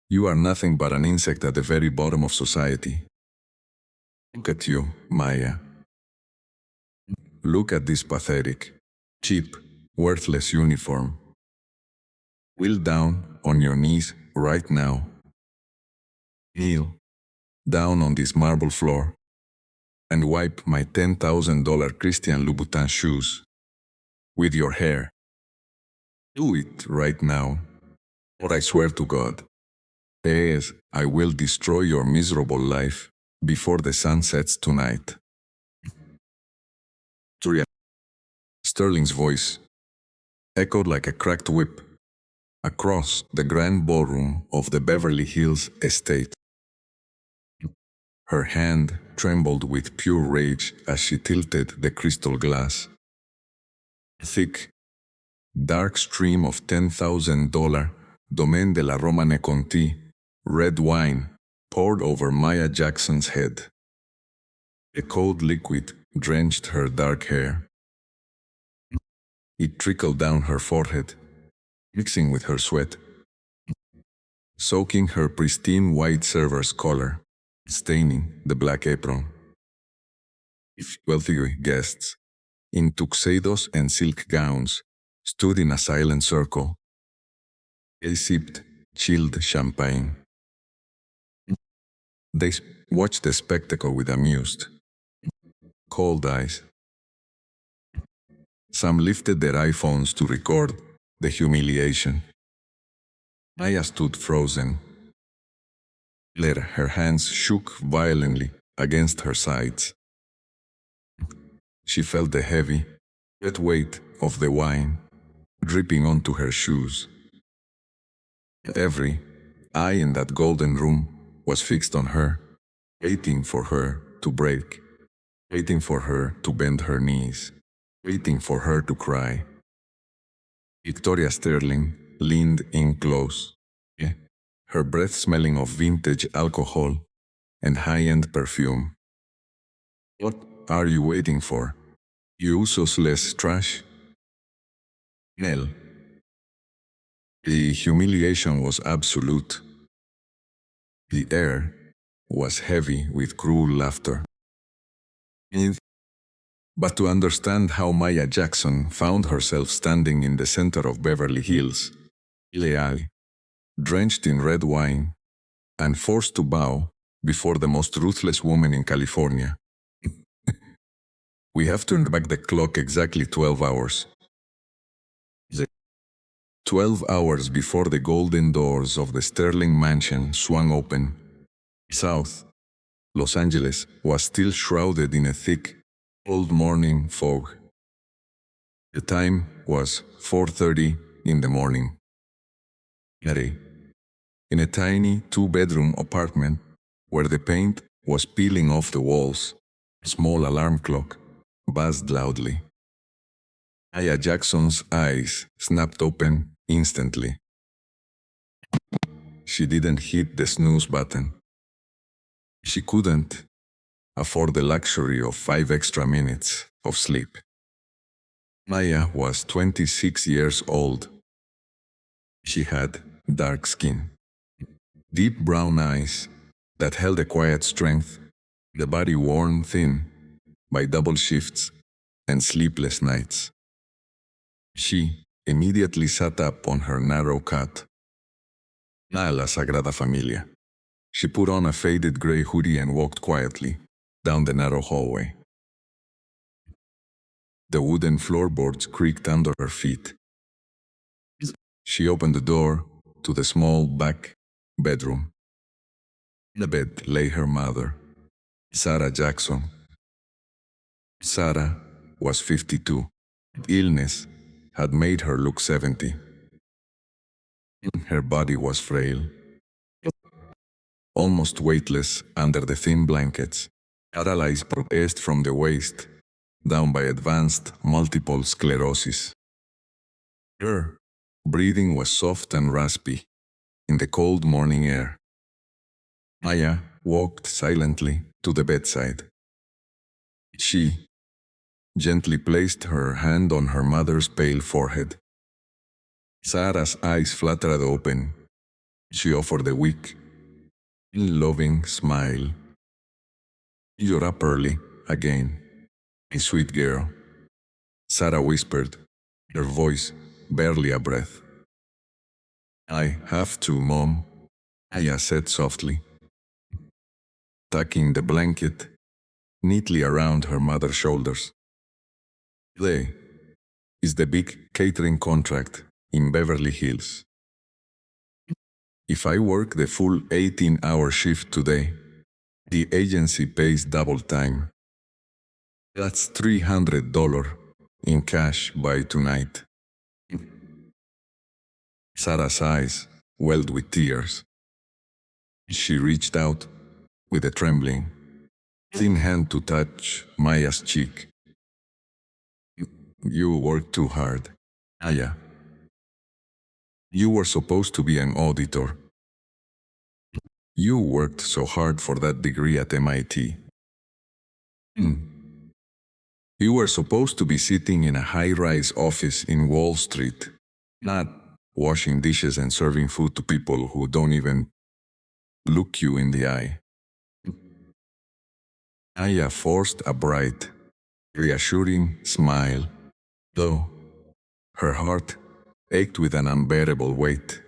You are nothing but an insect at the very bottom of society. Look at you, Maya. Look at this pathetic, cheap, worthless uniform. Kneel down on your knees right now. Kneel down on this marble floor and wipe my $10,000 Christian Louboutin shoes with your hair. Do it right now, or I swear to God, yes, I will destroy your miserable life before the sun sets tonight. Sterling's voice echoed like a cracked whip across the grand ballroom of the Beverly Hills estate. Her hand trembled with pure rage as she tilted the crystal glass. A thick, dark stream of $10,000 Domaine de la Romane Conti red wine poured over Maya Jackson's head. A cold liquid drenched her dark hair. It trickled down her forehead, mixing with her sweat, soaking her pristine white server's collar, staining the black apron. Wealthy guests, in tuxedos and silk gowns, stood in a silent circle. They sipped chilled champagne. They watched the spectacle with amused, cold eyes. Some lifted their iPhones to record the humiliation. Maya stood frozen. Later, her hands shook violently against her sides. She felt the heavy, wet weight of the wine dripping onto her shoes. Every eye in that golden room was fixed on her, waiting for her to break, waiting for her to bend her knees, waiting for her to cry. Victoria Sterling leaned in close, her breath smelling of vintage alcohol and high-end perfume. What are you waiting for, you useless trash? Nell. The humiliation was absolute. The air was heavy with cruel laughter. But to understand how Maya Jackson found herself standing in the center of Beverly Hills, Leal, drenched in red wine, and forced to bow before the most ruthless woman in California. We have turned back the clock exactly 12 hours. 12 hours before the golden doors of the Sterling mansion swung open. South Los Angeles was still shrouded in a thick, cold morning fog. The time was 4:30 in the morning. In a tiny two-bedroom apartment where the paint was peeling off the walls, a small alarm clock buzzed loudly. Maya Jackson's eyes snapped open instantly. She didn't hit the snooze button. She couldn't afford the luxury of 5 extra minutes of sleep. Maya was 26 years old. She had dark skin, deep brown eyes that held a quiet strength, the body worn thin by double shifts and sleepless nights. She immediately sat up on her narrow cot. A la Sagrada Familia. She put on a faded gray hoodie and walked quietly down the narrow hallway. The wooden floorboards creaked under her feet. She opened the door to the small back bedroom. In the bed lay her mother, Sarah Jackson. Sarah was 52. Illness had made her look 70. Her body was frail, almost weightless under the thin blankets, paralyzed protest from the waist down by advanced multiple sclerosis. Her breathing was soft and raspy in the cold morning air. Maya walked silently to the bedside. She gently placed her hand on her mother's pale forehead. Sarah's eyes fluttered open, She offered a weak, loving smile. "You're up early, again, my sweet girl," Sarah whispered, her voice barely a breath. "I have to, Mom," Aya said softly, tucking the blanket neatly around her mother's shoulders. "Today is the big catering contract in Beverly Hills. If I work the full 18-hour shift today, the agency pays double time. That's $300 in cash by tonight." Sarah's eyes welled with tears. She reached out with a trembling, thin hand to touch Maya's cheek. "You worked too hard, Aya. You were supposed to be an auditor. You worked so hard for that degree at MIT. You were supposed to be sitting in a high-rise office in Wall Street, not washing dishes and serving food to people who don't even look you in the eye." Aya forced a bright, reassuring smile, though her heart ached with an unbearable weight.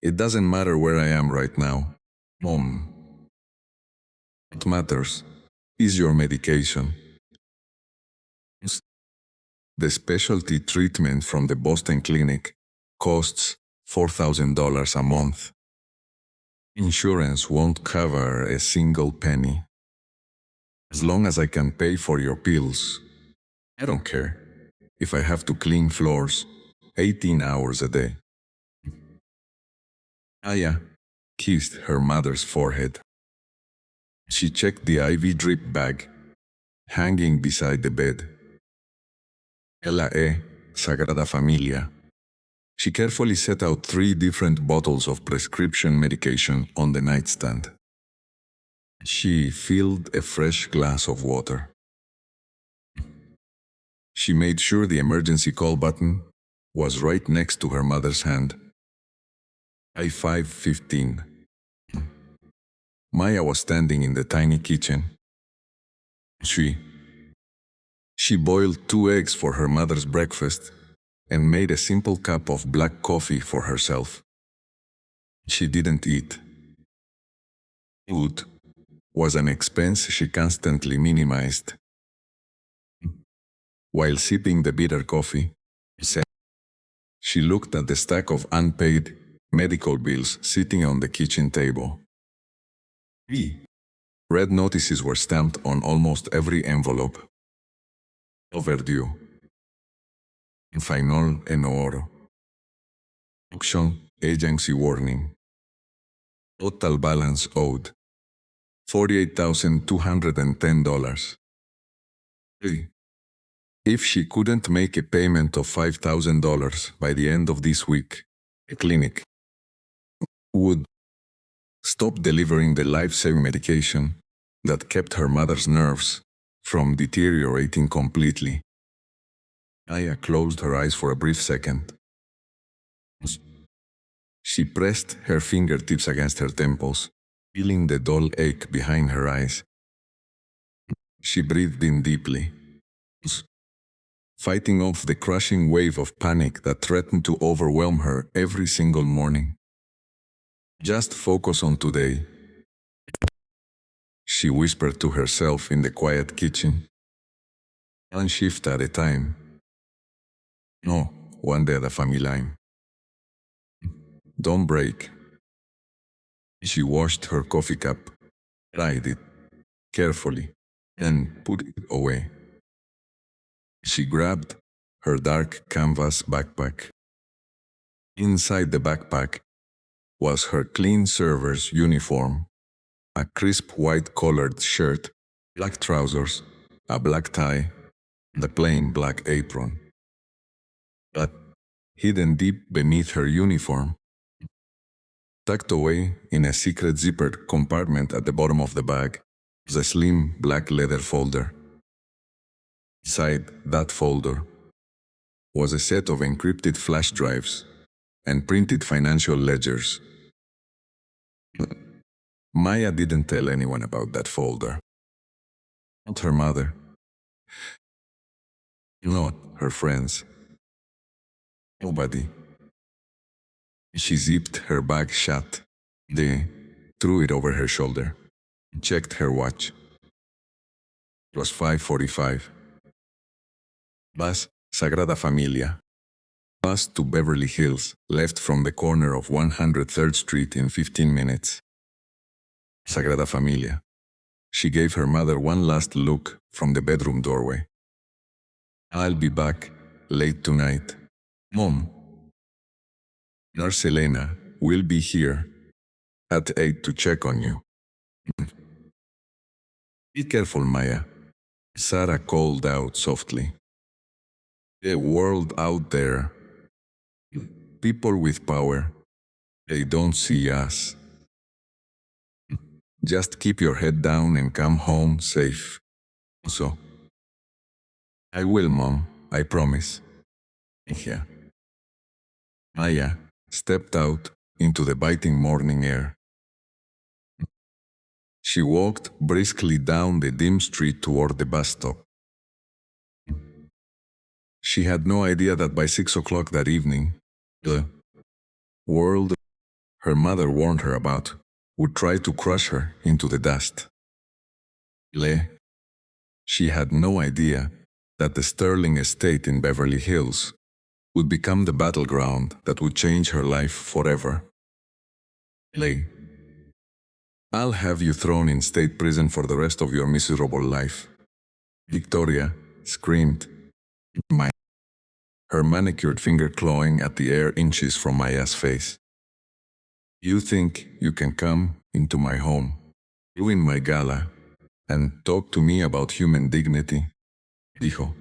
"It doesn't matter where I am right now, Mom. What matters is your medication. The specialty treatment from the Boston clinic costs $4,000 a month. Insurance won't cover a single penny. As long as I can pay for your pills, I don't care if I have to clean floors 18 hours a day." Aya kissed her mother's forehead. She checked the IV drip bag hanging beside the bed. "Ella Sagrada Familia." She carefully set out 3 different bottles of prescription medication on the nightstand. She filled a fresh glass of water. She made sure the emergency call button was right next to her mother's hand. By 5:15, Maya was standing in the tiny kitchen. She boiled 2 eggs for her mother's breakfast and made a simple cup of black coffee for herself. She didn't eat. Food was an expense she constantly minimized. While sipping the bitter coffee, she looked at the stack of unpaid medical bills sitting on the kitchen table. Red notices were stamped on almost every envelope. "Overdue. Final en oro. Auction agency warning. Total balance owed. $48,210. If she couldn't make a payment of $5,000 by the end of this week, the clinic would stop delivering the life-saving medication that kept her mother's nerves from deteriorating completely." Aya closed her eyes for a brief second. She pressed her fingertips against her temples, feeling the dull ache behind her eyes. She breathed in deeply, fighting off the crushing wave of panic that threatened to overwhelm her every single morning. "Just focus on today," she whispered to herself in the quiet kitchen. "One shift at a time. No, one day at a family line. Don't break." She washed her coffee cup, dried it carefully, and put it away. She grabbed her dark canvas backpack. Inside the backpack was her clean server's uniform, a crisp white-collared shirt, black trousers, a black tie, and a plain black apron. But hidden deep beneath her uniform, tucked away in a secret zippered compartment at the bottom of the bag, was a slim black leather folder. Inside that folder was a set of encrypted flash drives and printed financial ledgers. Maya didn't tell anyone about that folder. Not her mother. Not her friends. Nobody. She zipped her bag shut. They threw it over her shoulder. Checked her watch. It was 5:45. Bus Sagrada Familia. Bus to Beverly Hills left from the corner of 103rd Street in 15 minutes. Sagrada Familia. She gave her mother one last look from the bedroom doorway. I'll be back late tonight. Mom. Nurse Elena will be here at 8 to check on you. Be careful, Maya. Sarah called out softly. The world out there. People with power. They don't see us. Just keep your head down and come home safe. So, I will, Mom. I promise. Yeah. Maya stepped out into the biting morning air. She walked briskly down the dim street toward the bus stop. She had no idea that by 6 o'clock that evening, the world her mother warned her about would try to crush her into the dust. She had no idea that the sterling estate in Beverly Hills would become the battleground that would change her life forever. I'll have you thrown in state prison for the rest of your miserable life. Victoria screamed, her manicured finger clawing at the air inches from Maya's face. You think you can come into my home, ruin my gala, and talk to me about human dignity? Dijo.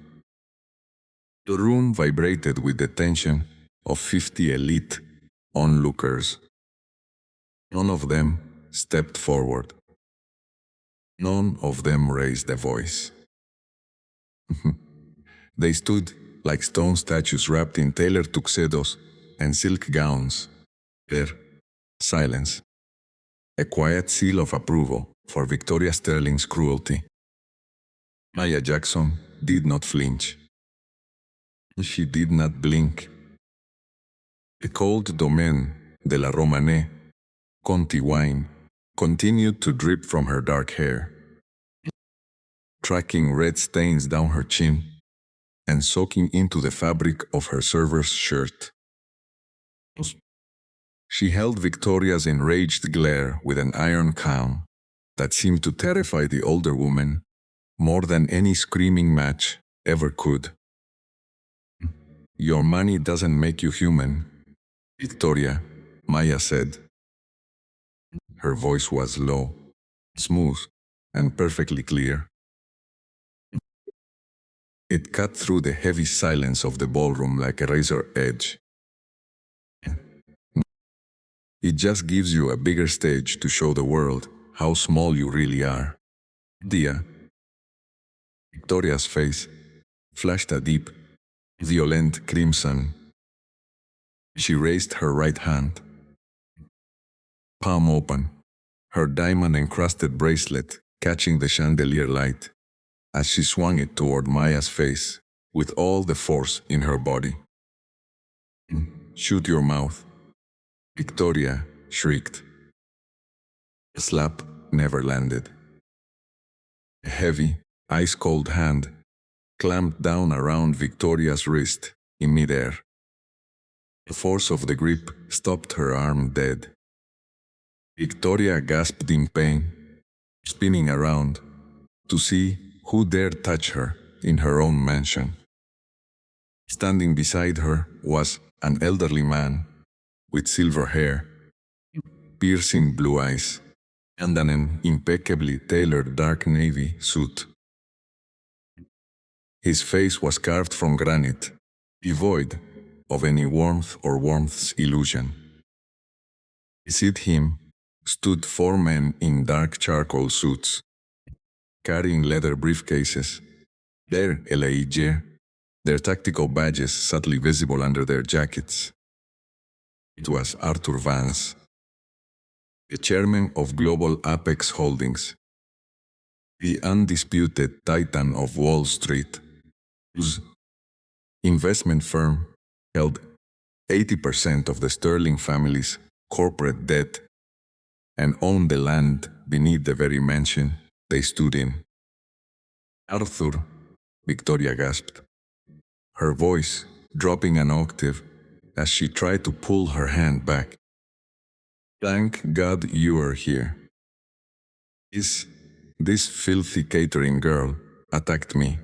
The room vibrated with the tension of 50 elite onlookers. None of them stepped forward. None of them raised a voice. They stood like stone statues wrapped in tailored tuxedos and silk gowns. Their silence, a quiet seal of approval for Victoria Sterling's cruelty. Maya Jackson did not flinch. She did not blink. The cold domaine de la Romanée, Conti wine, continued to drip from her dark hair, tracking red stains down her chin and soaking into the fabric of her server's shirt. She held Victoria's enraged glare with an iron calm that seemed to terrify the older woman more than any screaming match ever could. Your money doesn't make you human, Victoria, Maya said. Her voice was low, smooth, and perfectly clear. It cut through the heavy silence of the ballroom like a razor edge. It just gives you a bigger stage to show the world how small you really are. Dia. Victoria's face flashed a deep, violent crimson. She raised her right hand, palm open, her diamond-encrusted bracelet catching the chandelier light as she swung it toward Maya's face with all the force in her body. Shoot your mouth, Victoria shrieked. The slap never landed. A heavy, ice-cold hand clamped down around Victoria's wrist in midair. The force of the grip stopped her arm dead. Victoria gasped in pain, spinning around to see who dared touch her in her own mansion. Standing beside her was an elderly man with silver hair, piercing blue eyes, and an impeccably tailored dark navy suit. His face was carved from granite, devoid of any warmth or warmth's illusion. Beside him stood 4 men in dark charcoal suits, carrying leather briefcases, their LAIJ, their tactical badges subtly visible under their jackets. It was Arthur Vance, the chairman of Global Apex Holdings, the undisputed titan of Wall Street, whose investment firm held 80% of the Sterling family's corporate debt and owned the land beneath the very mansion they stood in. Arthur, Victoria gasped, her voice dropping an octave as she tried to pull her hand back. Thank God you are here. This filthy catering girl attacked me.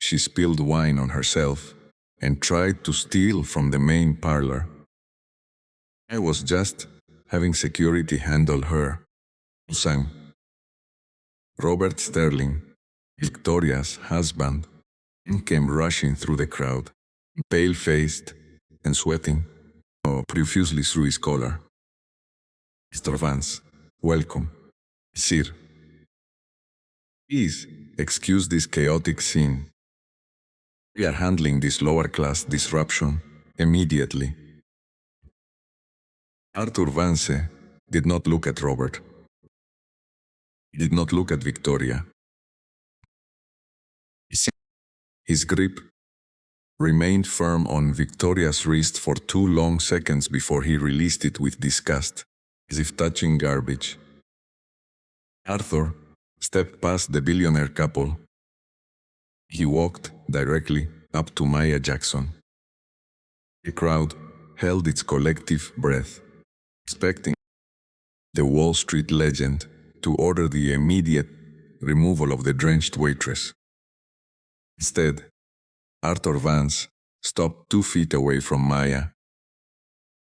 She spilled wine on herself and tried to steal from the main parlor. I was just having security handle her. Sang. Robert Sterling, Victoria's husband, came rushing through the crowd, pale-faced and sweating profusely through his collar. Mr. Vance, welcome. Sir. Please, excuse this chaotic scene. We are handling this lower-class disruption immediately. Arthur Vance did not look at Robert. He did not look at Victoria. His grip remained firm on Victoria's wrist for 2 long seconds before he released it with disgust, as if touching garbage. Arthur stepped past the billionaire couple. He walked directly up to Maya Jackson. The crowd held its collective breath, expecting the Wall Street legend to order the immediate removal of the drenched waitress. Instead, Arthur Vance stopped 2 feet away from Maya.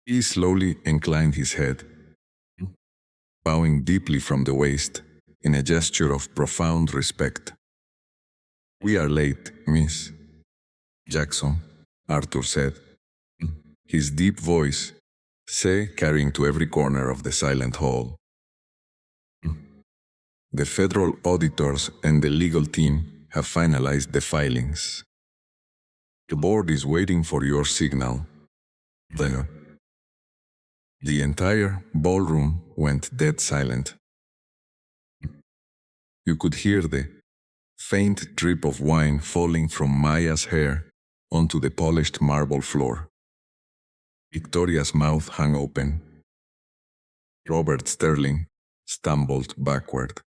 He slowly inclined his head, bowing deeply from the waist in a gesture of profound respect. We are late, Miss Jackson, Arthur said, his deep voice carrying to every corner of the silent hall. The federal auditors and the legal team have finalized the filings. The board is waiting for your signal. The entire ballroom went dead silent. You could hear the faint drip of wine falling from Maya's hair onto the polished marble floor. Victoria's mouth hung open. Robert Sterling stumbled backward,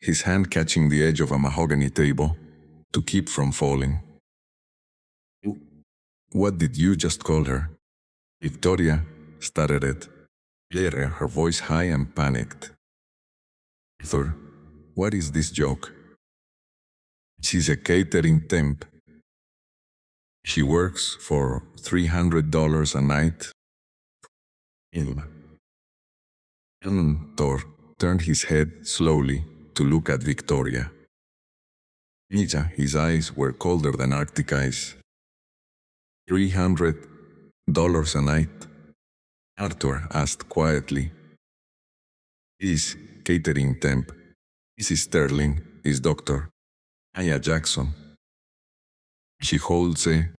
his hand catching the edge of a mahogany table to keep from falling. What did you just call her? Victoria stuttered, her voice high and panicked. Arthur, what is this joke? She's a catering temp. She works for $300 a night. Thor turned his head slowly to look at Victoria. His eyes were colder than Arctic ice. $300 a night? Arthur asked quietly. His catering temp, Mrs. Sterling, is Dr. Maya Jackson. She holds a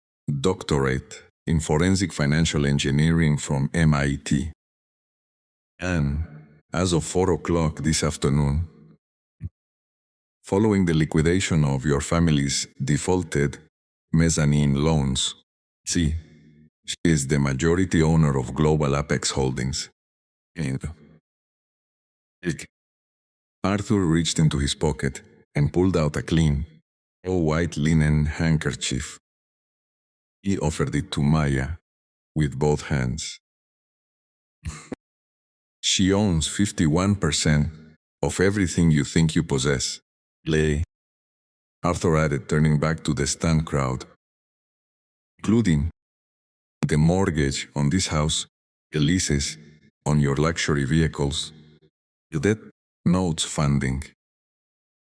doctorate in forensic financial engineering from MIT. And as of 4 o'clock this afternoon, following the liquidation of your family's defaulted mezzanine loans, she is the majority owner of Global Apex Holdings. Arthur reached into his pocket and pulled out a clean, white linen handkerchief. He offered it to Maya with both hands. She owns 51% of everything you think you possess. Arthur added, turning back to the stunned crowd. Including the mortgage on this house, the leases on your luxury vehicles, the debt notes funding,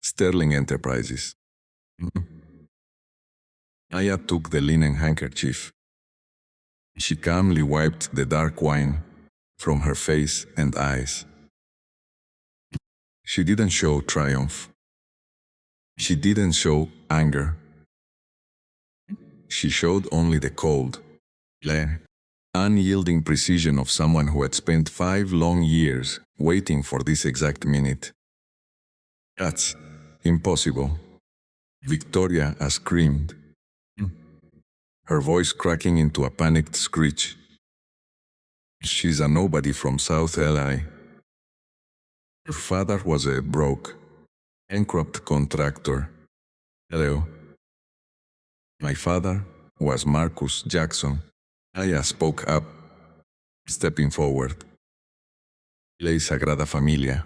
Sterling Enterprises. Maya took the linen handkerchief. She calmly wiped the dark wine from her face and eyes. She didn't show triumph. She didn't show anger. She showed only the cold, The unyielding precision of someone who had spent 5 long years waiting for this exact minute. That's impossible. Victoria screamed, her voice cracking into a panicked screech. She's a nobody from South LA. Her father was a broke, bankrupt contractor. Hello. My father was Marcus Jackson. Aya spoke up, stepping forward. La Sagrada Familia,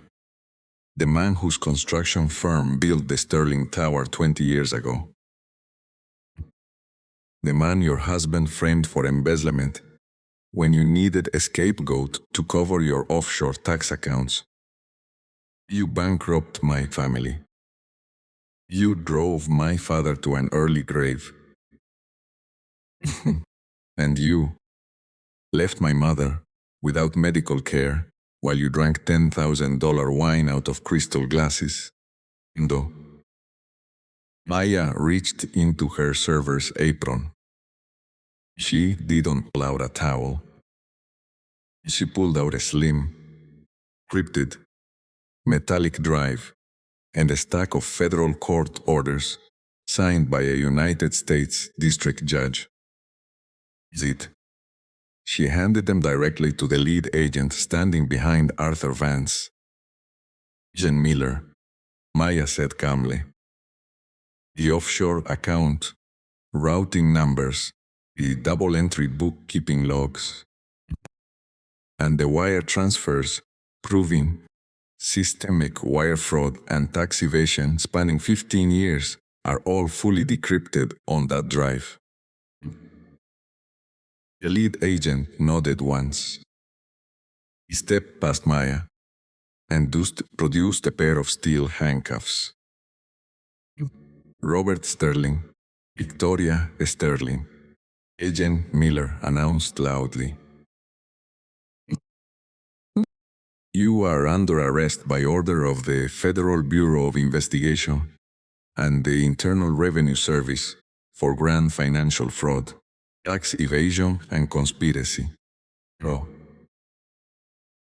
the man whose construction firm built the Sterling Tower 20 years ago. The man your husband framed for embezzlement when you needed a scapegoat to cover your offshore tax accounts. You bankrupted my family. You drove my father to an early grave. And you left my mother without medical care while you drank $10,000 wine out of crystal glasses. No. Maya reached into her server's apron. She didn't pull out a towel. She pulled out a slim, cryptid, metallic drive and a stack of federal court orders signed by a United States district judge. Zit. She handed them directly to the lead agent standing behind Arthur Vance. Agent Miller, Maya said calmly. The offshore account, routing numbers, the double-entry bookkeeping logs, and the wire transfers proving systemic wire fraud and tax evasion spanning 15 years are all fully decrypted on that drive. The lead agent nodded once. He stepped past Maya and produced a pair of steel handcuffs. Robert Sterling, Victoria Sterling, Agent Miller announced loudly. You are under arrest by order of the Federal Bureau of Investigation and the Internal Revenue Service for grand financial fraud, tax evasion, and conspiracy. No.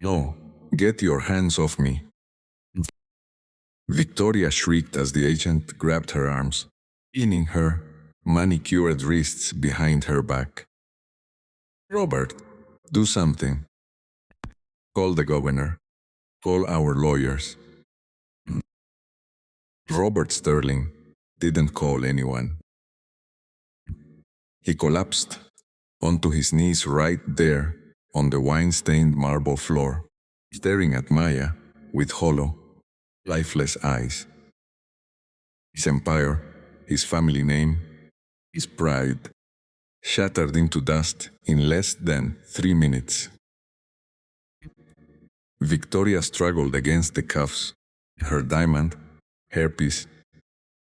No, get your hands off me. Victoria shrieked as the agent grabbed her arms, pinning her manicured wrists behind her back. Robert, do something. Call the governor. Call our lawyers. Robert Sterling didn't call anyone. He collapsed onto his knees right there on the wine-stained marble floor, staring at Maya with hollow, lifeless eyes. His empire, his family name, his pride, shattered into dust in less than 3 minutes. Victoria struggled against the cuffs, her diamond, hairpiece,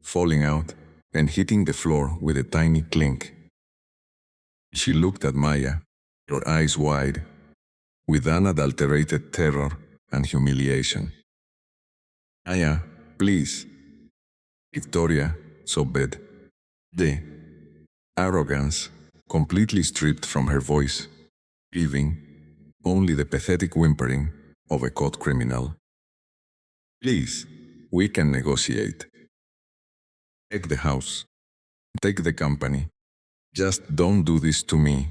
falling out and hitting the floor with a tiny clink. She looked at Maya, her eyes wide, with unadulterated terror and humiliation. Maya, please. Victoria sobbed. The arrogance completely stripped from her voice, leaving only the pathetic whimpering of a caught criminal. Please, we can negotiate. Take the house. Take the company. Just don't do this to me.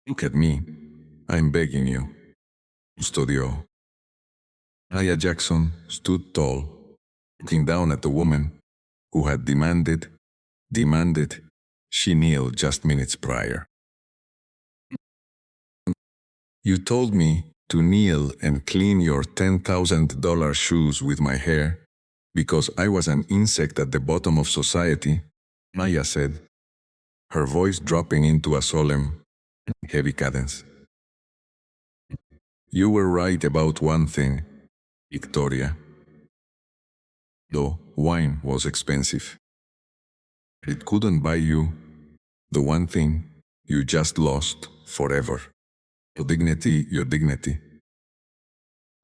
Look at me. I'm begging you. Custodio. Maya Jackson stood tall, looking down at the woman who had demanded, she kneel just minutes prior. You told me to kneel and clean your $10,000 shoes with my hair because I was an insect at the bottom of society, Maya said, her voice dropping into a solemn, heavy cadence. You were right about one thing, Victoria. Though wine was expensive, it couldn't buy you the one thing you just lost forever. Your dignity, your dignity.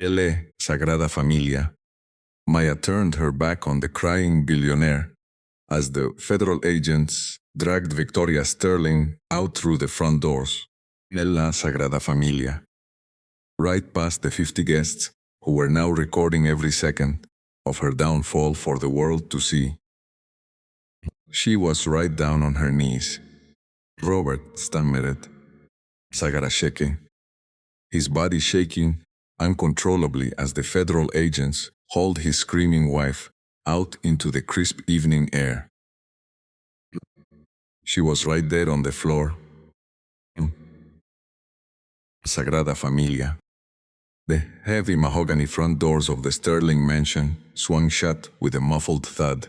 La Sagrada Familia. Maya turned her back on the crying billionaire as the federal agents dragged Victoria Sterling out through the front doors, en la Sagrada Familia, right past the 50 guests who were now recording every second of her downfall for the world to see. She was right down on her knees. Robert stammered, "Sagarasheke," his body shaking uncontrollably as the federal agents hauled his screaming wife out into the crisp evening air. She was right there on the floor. Sagrada Familia. The heavy mahogany front doors of the Sterling mansion swung shut with a muffled thud.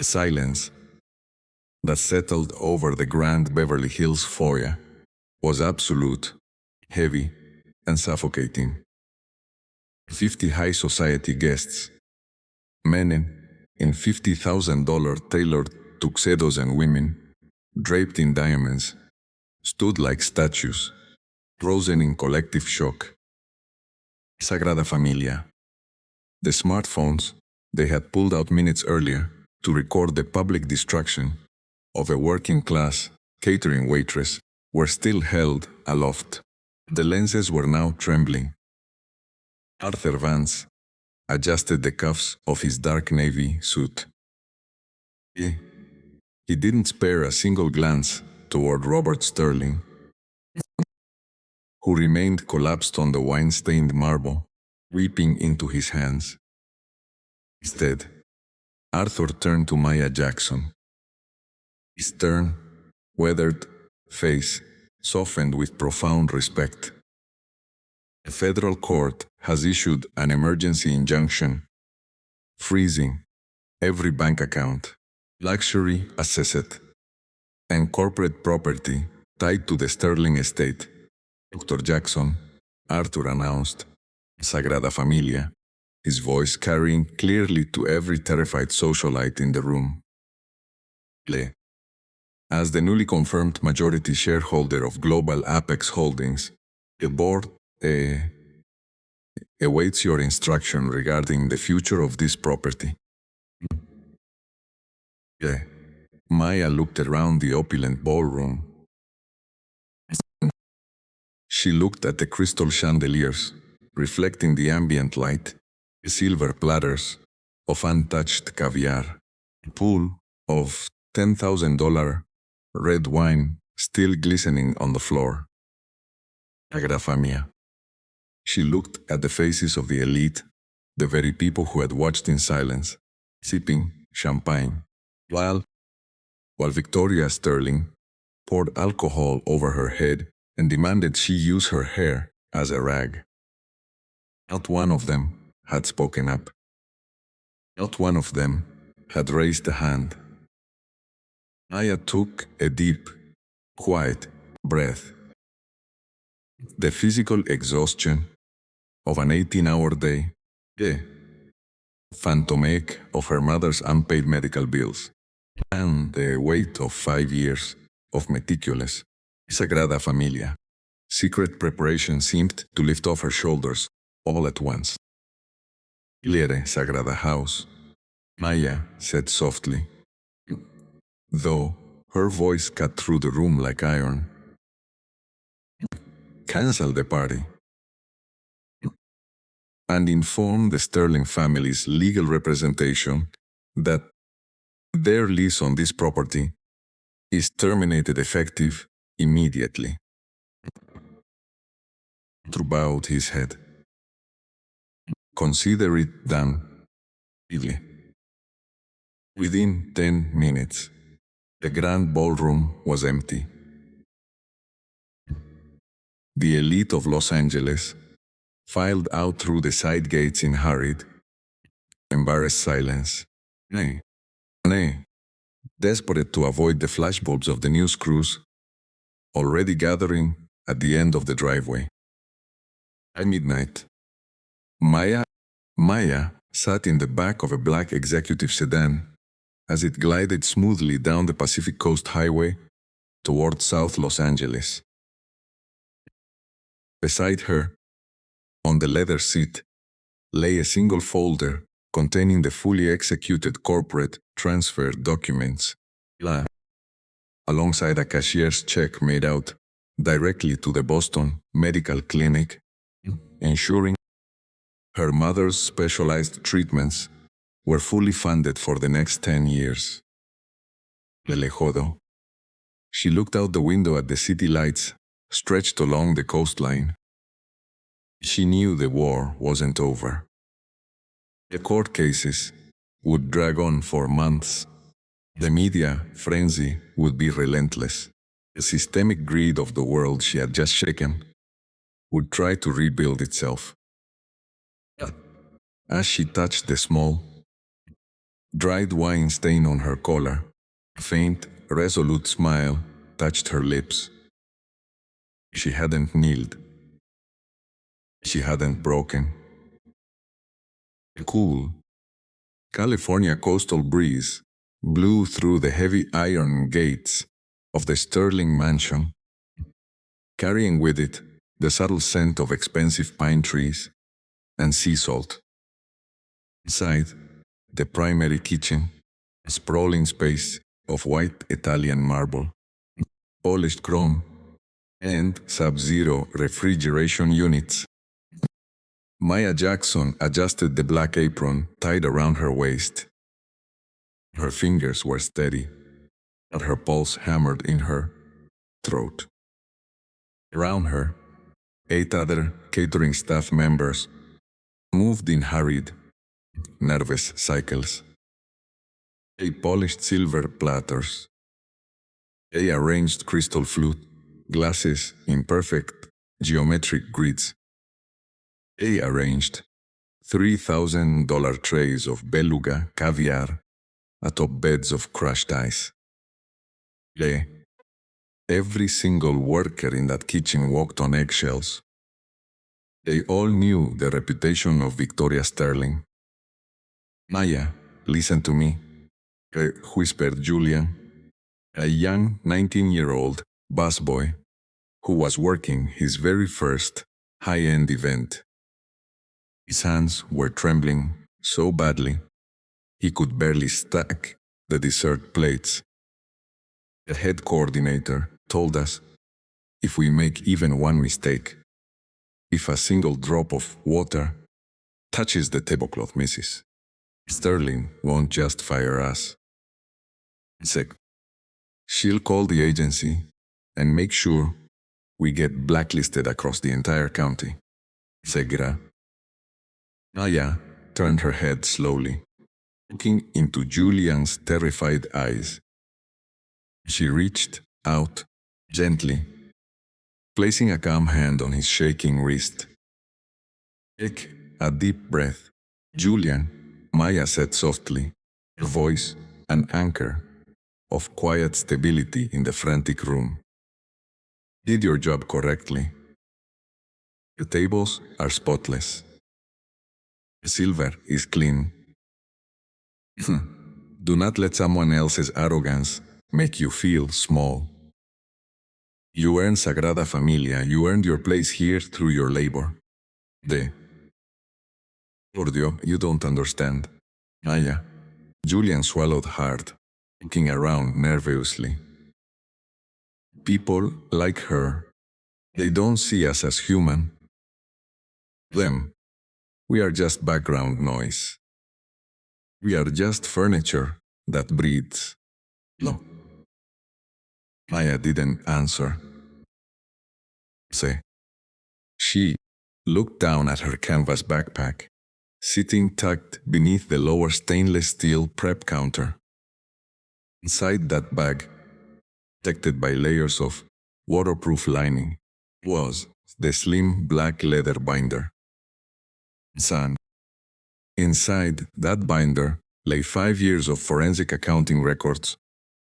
A silence that settled over the grand Beverly Hills foyer was absolute, heavy, and suffocating. 50 high society guests, men in $50,000 tailored tuxedos and women, draped in diamonds, stood like statues, frozen in collective shock. Sagrada Familia. The smartphones they had pulled out minutes earlier to record the public destruction of a working-class catering waitress were still held aloft. The lenses were now trembling. Arthur Vance adjusted the cuffs of his dark navy suit. He didn't spare a single glance toward Robert Sterling, who remained collapsed on the wine-stained marble, weeping into his hands. Instead, Arthur turned to Maya Jackson. His stern, weathered face softened with profound respect. The federal court has issued an emergency injunction, freezing every bank account, luxury asset, and corporate property tied to the Sterling estate. Dr. Jackson, Arthur announced, Sagrada Familia, his voice carrying clearly to every terrified socialite in the room. As the newly confirmed majority shareholder of Global Apex Holdings, the board awaits your instruction regarding the future of this property. Maya looked around the opulent ballroom. She looked at the crystal chandeliers, reflecting the ambient light, the silver platters of untouched caviar, a pool of $10,000 red wine still glistening on the floor. Agrafamia. She looked at the faces of the elite, the very people who had watched in silence, sipping champagne, while Victoria Sterling poured alcohol over her head and demanded she use her hair as a rag. Not one of them had spoken up. Not one of them had raised a hand. Maya took a deep, quiet breath. The physical exhaustion of an 18-hour day, the phantom ache of her mother's unpaid medical bills, and the weight of 5 years of meticulous, Sagrada Familia. Secret preparation seemed to lift off her shoulders all at once. Liere Sagrada House, Maya said softly, though her voice cut through the room like iron. Cancel the party and inform the Sterling family's legal representation that their lease on this property is terminated effective immediately. Arthur bowed his head. Consider it done. Within 10 minutes, the grand ballroom was empty. The elite of Los Angeles filed out through the side gates in hurried, embarrassed silence. Nay, desperate to avoid the flashbulbs of the news crews, already gathering at the end of the driveway. At midnight, Maya sat in the back of a black executive sedan as it glided smoothly down the Pacific Coast Highway toward South Los Angeles. Beside her, on the leather seat, lay a single folder containing the fully executed corporate transfer documents. alongside a cashier's check made out directly to the Boston Medical Clinic, ensuring her mother's specialized treatments were fully funded for the next 10 years. De lejodo, she looked out the window at the city lights stretched along the coastline. She knew the war wasn't over. The court cases would drag on for months. The media frenzy would be relentless. The systemic greed of the world she had just shaken would try to rebuild itself. As she touched the small, dried wine stain on her collar, a faint, resolute smile touched her lips. She hadn't kneeled. She hadn't broken. A cool, California coastal breeze blew through the heavy iron gates of the Sterling mansion, carrying with it the subtle scent of expensive pine trees and sea salt. Inside the primary kitchen, a sprawling space of white Italian marble, polished chrome, and sub-zero refrigeration units. Maya Jackson adjusted the black apron tied around her waist. Her fingers were steady, but her pulse hammered in her throat. Around her, 8 other catering staff members moved in hurried, nervous cycles. They polished silver platters. They arranged crystal flute glasses in perfect geometric grids. They arranged $3,000 trays of beluga caviar atop beds of crushed ice. Every single worker in that kitchen walked on eggshells. They all knew the reputation of Victoria Sterling. "Maya, listen to me," whispered Julian, a young 19-year-old busboy who was working his very first high-end event. His hands were trembling so badly he could barely stack the dessert plates. The head coordinator told us, if we make even one mistake, if a single drop of water touches the tablecloth, Mrs. Sterling won't just fire us. She'll call the agency and make sure we get blacklisted across the entire county. Segra. Naya turned her head slowly, looking into Julian's terrified eyes. She reached out gently, placing a calm hand on his shaking wrist. "Take a deep breath, Julian," Maya said softly, her voice an anchor of quiet stability in the frantic room. "Did your job correctly. The tables are spotless. The silver is clean. Do not let someone else's arrogance make you feel small. You earned Sagrada Familia, you earned your place here through your labor. Por Dios, you don't understand. Maya." Julian swallowed hard, looking around nervously. "People like her, they don't see us as human. Them, we are just background noise. We are just furniture that breathes." "No." Maya didn't answer. She looked down at her canvas backpack, sitting tucked beneath the lower stainless steel prep counter. Inside that bag, protected by layers of waterproof lining, was the slim black leather binder. Inside that binder lay 5 years of forensic accounting records,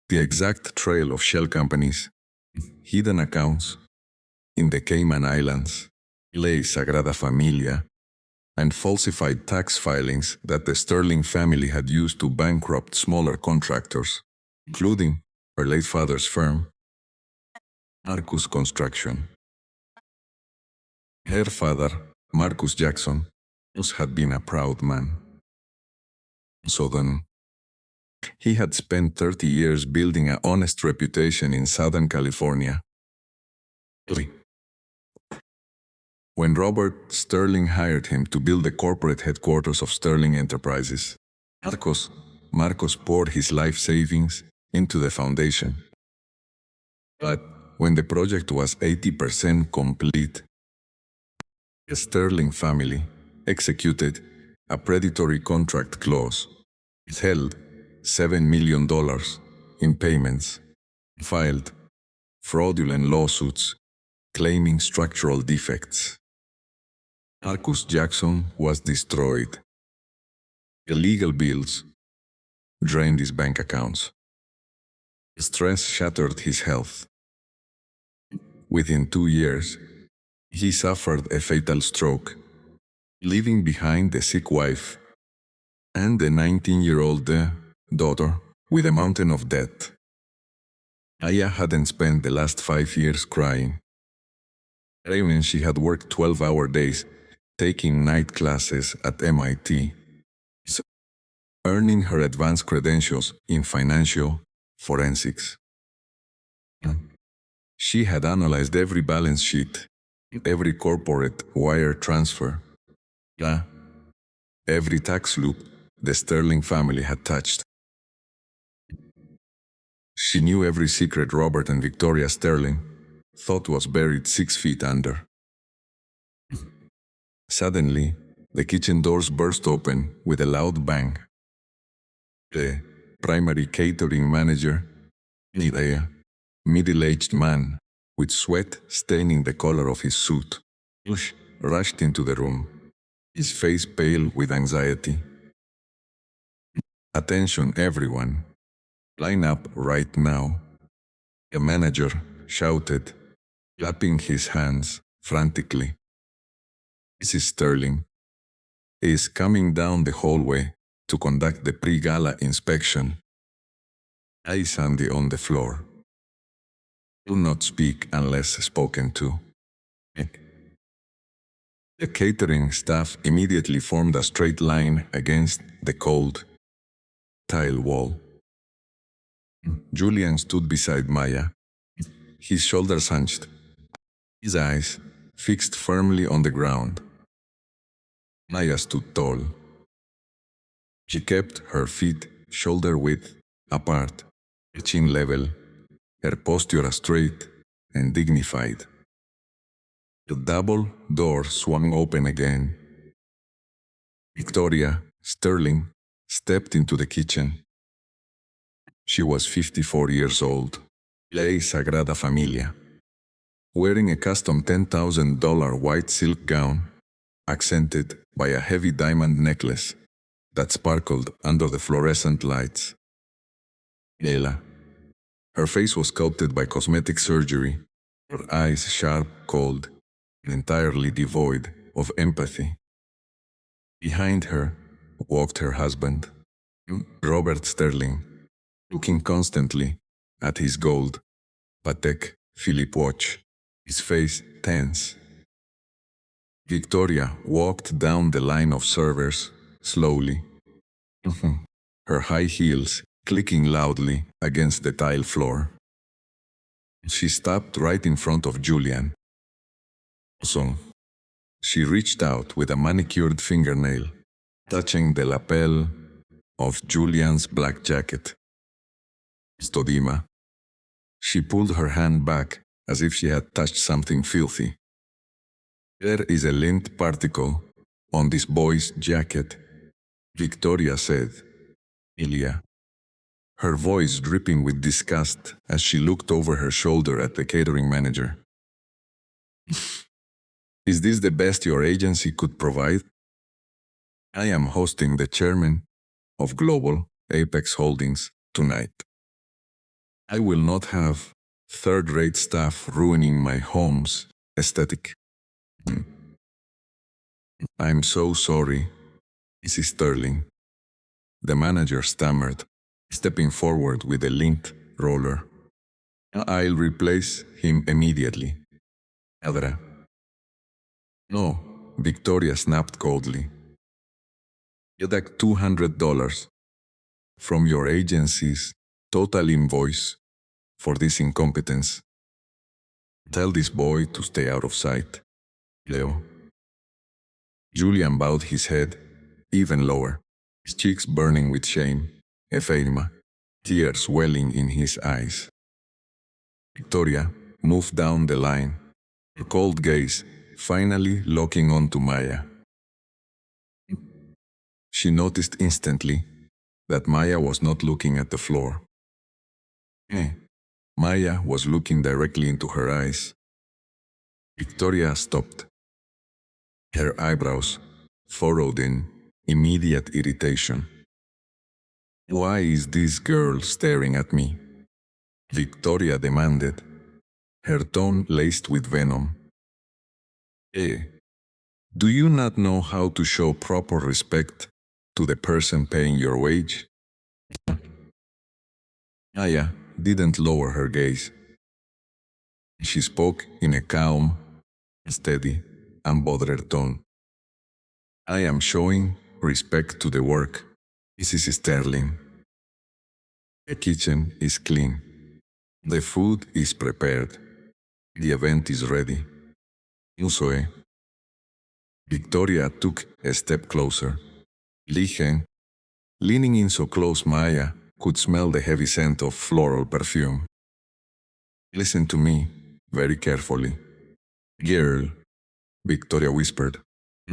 the exact trail of shell companies, hidden accounts in the Cayman Islands, lay Sagrada Familia, and falsified tax filings that the Sterling family had used to bankrupt smaller contractors, including her late father's firm, Marcus Construction. Her father, Marcus Jackson, had been a proud man. So then, He had spent 30 years building an honest reputation in Southern California. When Robert Sterling hired him to build the corporate headquarters of Sterling Enterprises, Marcos poured his life savings into the foundation. But when the project was 80% complete, the Sterling family executed a predatory contract clause. It held $7 million in payments, filed fraudulent lawsuits claiming structural defects. Marcus Jackson was destroyed. Illegal bills drained his bank accounts. Stress shattered his health. Within 2 years, he suffered a fatal stroke, leaving behind the sick wife and the 19-year-old daughter with a mountain of debt. Aya hadn't spent the last 5 years crying. Even she had worked 12-hour days, taking night classes at MIT, earning her advanced credentials in financial forensics. She had analyzed every balance sheet, every corporate wire transfer, every tax loop the Sterling family had touched. She knew every secret Robert and Victoria Sterling thought was buried 6 feet under. Suddenly, the kitchen doors burst open with a loud bang. The primary catering manager, a middle-aged man with sweat staining the collar of his suit, rushed into the room, his face pale with anxiety. "Attention, everyone. Line up right now," the manager shouted, clapping his hands frantically. "Mrs. Sterling is coming down the hallway to conduct the pre-gala inspection. I Sandy on the floor. Do not speak unless spoken to." The catering staff immediately formed a straight line against the cold tile wall. Julian stood beside Maya, his shoulders hunched, his eyes fixed firmly on the ground. Maya stood tall. She kept her feet shoulder-width apart, chin level, her posture straight and dignified. The double door swung open again. Victoria Sterling stepped into the kitchen. She was 54 years old, Ley Sagrada Familia, wearing a custom $10,000 white silk gown, accented by a heavy diamond necklace that sparkled under the fluorescent lights. Ella. Her face was sculpted by cosmetic surgery, her eyes sharp, cold, and entirely devoid of empathy. Behind her walked her husband, Robert Sterling, looking constantly at his gold Patek Philippe watch, his face tense. Victoria walked down the line of servers, slowly, her high heels clicking loudly against the tile floor. She stopped right in front of Julian. So, she reached out with a manicured fingernail, touching the lapel of Julian's black jacket. Stodima. She pulled her hand back as if she had touched something filthy. "There is a lint particle on this boy's jacket," Victoria said. "Ilya." Her voice dripping with disgust as she looked over her shoulder at the catering manager. "Is this the best your agency could provide? I am hosting the chairman of Global Apex Holdings tonight. I will not have third-rate staff ruining my home's aesthetic." "I'm so sorry, Mrs. Sterling," the manager stammered, stepping forward with a lint roller. "I'll replace him immediately." Adra. "No," Victoria snapped coldly. "You take $200. from your agency's total invoice for this incompetence. Tell this boy to stay out of sight. Leo. Julian bowed his head even lower, his cheeks burning with shame, Ephema, tears welling in his eyes. Victoria moved down the line, her cold gaze finally locking onto Maya. She noticed instantly that Maya was not looking at the floor. Maya was looking directly into her eyes. Victoria stopped, her eyebrows furrowed in immediate irritation. Why is this girl staring at me? Victoria demanded, her tone laced with venom. Do you not know how to show proper respect to the person paying your wage? Maya didn't lower her gaze. She spoke in a calm, steady, unbothered tone. I am showing respect to the work, Mrs. Sterling. The kitchen is clean. The food is prepared. The event is ready. Usoe. Victoria took a step closer. Leaning in so close Maya could smell the heavy scent of floral perfume. Listen to me, very carefully. Girl, Victoria whispered,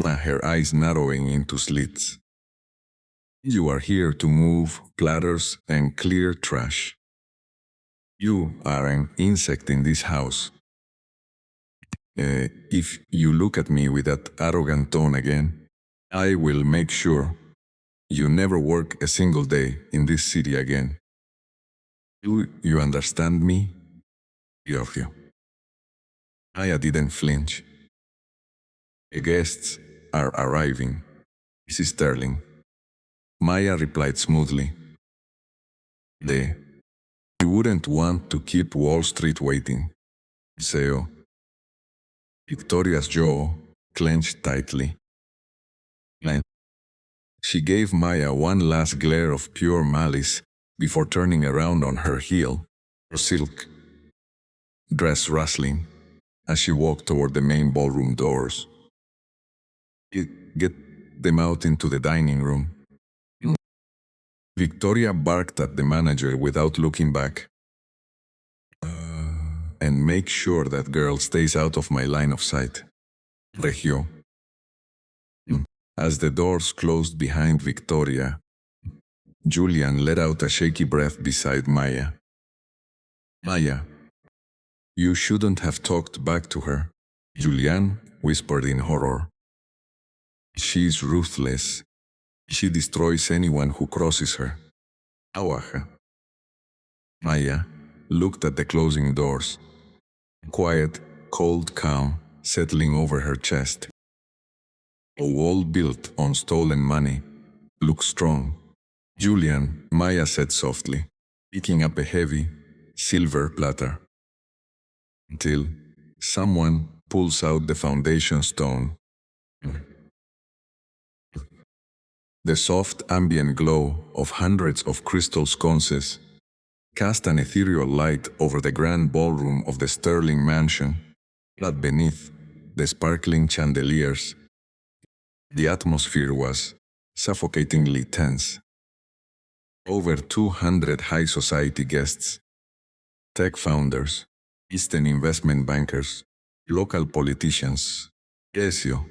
her eyes narrowing into slits. You are here to move platters and clear trash. You are an insect in this house. If you look at me with that arrogant tone again, I will make sure you never work a single day in this city again. Do you understand me? Giorgio. Maya didn't flinch. The guests are arriving, Mrs. Sterling. Maya replied smoothly. You wouldn't want to keep Wall Street waiting. So, Victoria's jaw clenched tightly. She gave Maya one last glare of pure malice before turning around on her heel, her silk dress rustling as she walked toward the main ballroom doors. Get them out into the dining room. Victoria barked at the manager without looking back. And make sure that girl stays out of my line of sight. Regio. As the doors closed behind Victoria, Julian let out a shaky breath beside Maya. Maya, you shouldn't have talked back to her, Julian whispered in horror. She's ruthless. She destroys anyone who crosses her. Awaja. Maya looked at the closing doors. Quiet, cold calm settling over her chest. A wall built on stolen money. Look strong. Julian, Maya said softly, picking up a heavy, silver platter. Until someone pulls out the foundation stone. The soft ambient glow of hundreds of crystal sconces cast an ethereal light over the grand ballroom of the Sterling mansion, but beneath the sparkling chandeliers, the atmosphere was suffocatingly tense. Over 200 high society guests, tech founders, Eastern investment bankers, local politicians, Ezio,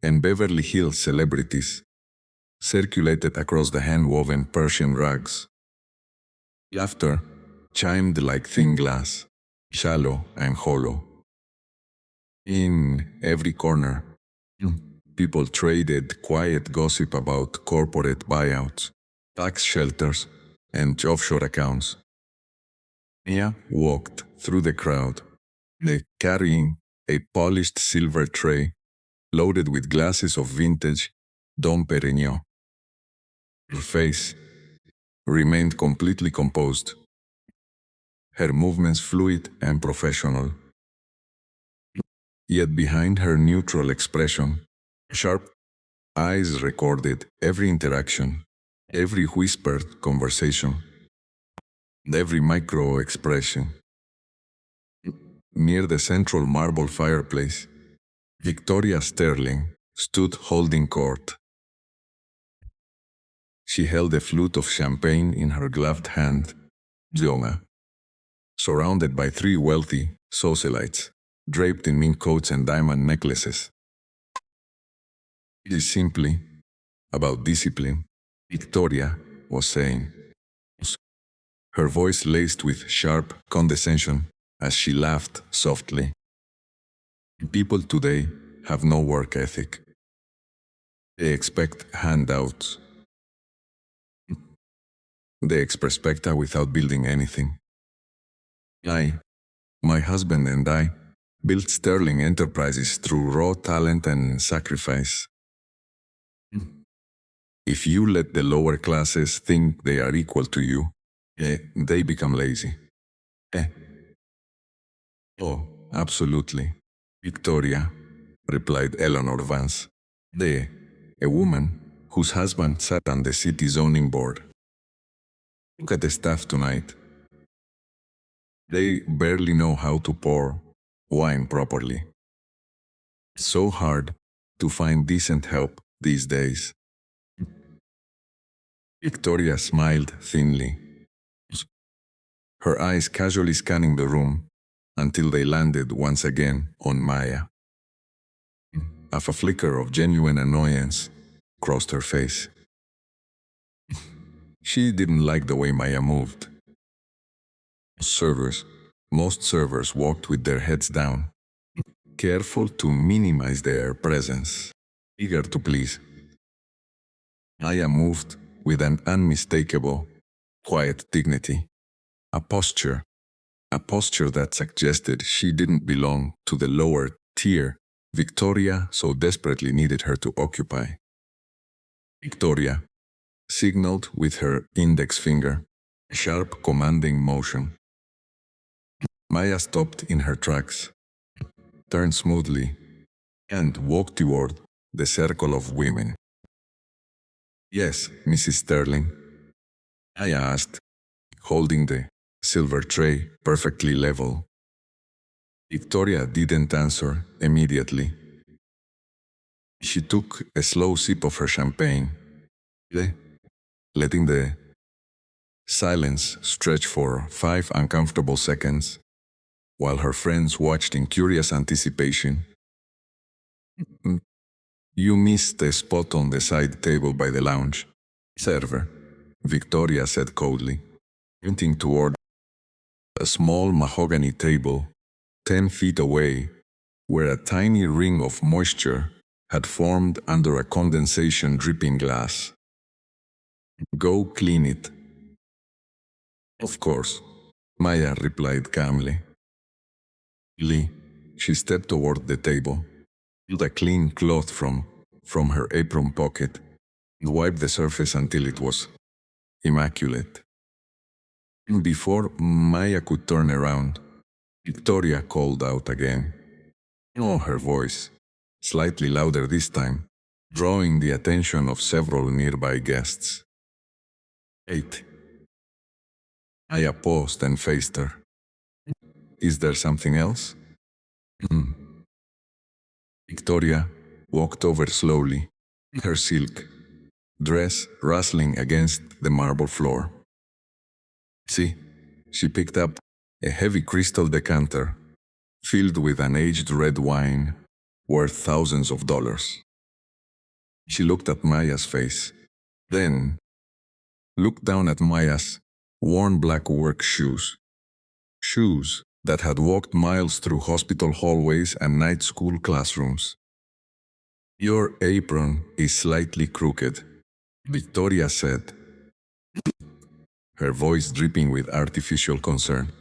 and Beverly Hills celebrities circulated across the hand-woven Persian rugs. Laughter chimed like thin glass, shallow and hollow. In every corner, people traded quiet gossip about corporate buyouts, tax shelters, and offshore accounts. Mia walked through the crowd, carrying a polished silver tray loaded with glasses of vintage Dom Perignon. Her face remained completely composed, her movements fluid and professional. Yet behind her neutral expression, sharp eyes recorded every interaction, Every whispered conversation, every micro expression. Near the central marble fireplace, Victoria Sterling stood holding court. She held a flute of champagne in her gloved hand, Jonah, surrounded by three wealthy socialites, draped in mink coats and diamond necklaces. It is simply about discipline, Victoria was saying, her voice laced with sharp condescension as she laughed softly. People today have no work ethic. They expect handouts. They express specta without building anything. My husband and I, built Sterling Enterprises through raw talent and sacrifice. If you let the lower classes think they are equal to you, they become lazy. Oh, absolutely. Victoria, replied Eleanor Vance, a woman whose husband sat on the city zoning board. Look at the staff tonight. They barely know how to pour wine properly. It's so hard to find decent help these days. Victoria smiled thinly, her eyes casually scanning the room until they landed once again on Maya. A flicker of genuine annoyance crossed her face. She didn't like the way Maya moved. Most servers walked with their heads down, careful to minimize their presence, eager to please. Maya moved with an unmistakable, quiet dignity, a posture that suggested she didn't belong to the lower tier Victoria so desperately needed her to occupy. Victoria signaled with her index finger, a sharp commanding motion. Maya stopped in her tracks, turned smoothly, and walked toward the circle of women. Yes, Mrs. Sterling, Maya asked, holding the silver tray perfectly level. Victoria didn't answer immediately. She took a slow sip of her champagne, letting the silence stretch for 5 uncomfortable seconds, while her friends watched in curious anticipation. You missed a spot on the side table by the lounge. Server, Victoria said coldly, pointing toward a small mahogany table 10 feet away, where a tiny ring of moisture had formed under a condensation dripping glass. Go clean it. Of course, Maya replied calmly. Lee, she stepped toward the table, pulled a clean cloth from her apron pocket, and wiped the surface until it was immaculate. Before Maya could turn around, Victoria called out again. Oh, her voice, slightly louder this time, drawing the attention of several nearby guests. 8. Maya paused and faced her. Is there something else? Victoria walked over slowly, her silk dress rustling against the marble floor. See, she picked up a heavy crystal decanter filled with an aged red wine worth thousands of dollars. She looked at Maya's face, then looked down at Maya's worn black work shoes. Shoes that had walked miles through hospital hallways and night school classrooms. Your apron is slightly crooked, Victoria said, her voice dripping with artificial concern.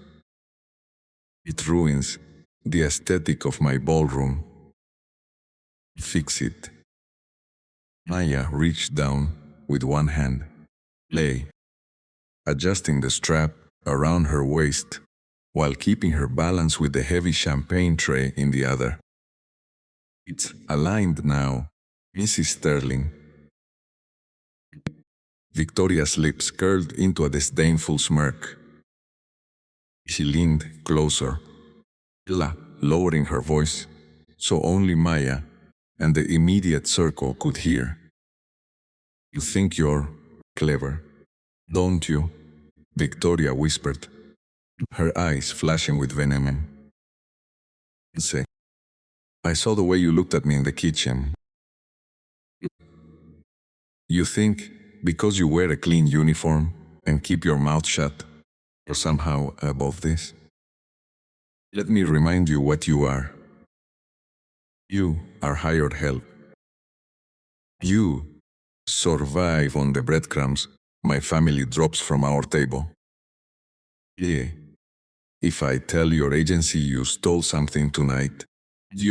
It ruins the aesthetic of my ballroom. Fix it. Maya reached down with one hand, adjusting the strap around her waist while keeping her balance with the heavy champagne tray in the other. It's aligned now, Mrs. Sterling. Victoria's lips curled into a disdainful smirk. She leaned closer, lowering her voice, so only Maya and the immediate circle could hear. You think you're clever, don't you? Victoria whispered, her eyes flashing with venom. Say, I saw the way you looked at me in the kitchen. You think, because you wear a clean uniform and keep your mouth shut, you're somehow above this? Let me remind you what you are. You are hired help. You survive on the breadcrumbs my family drops from our table. Yeah. If I tell your agency you stole something tonight,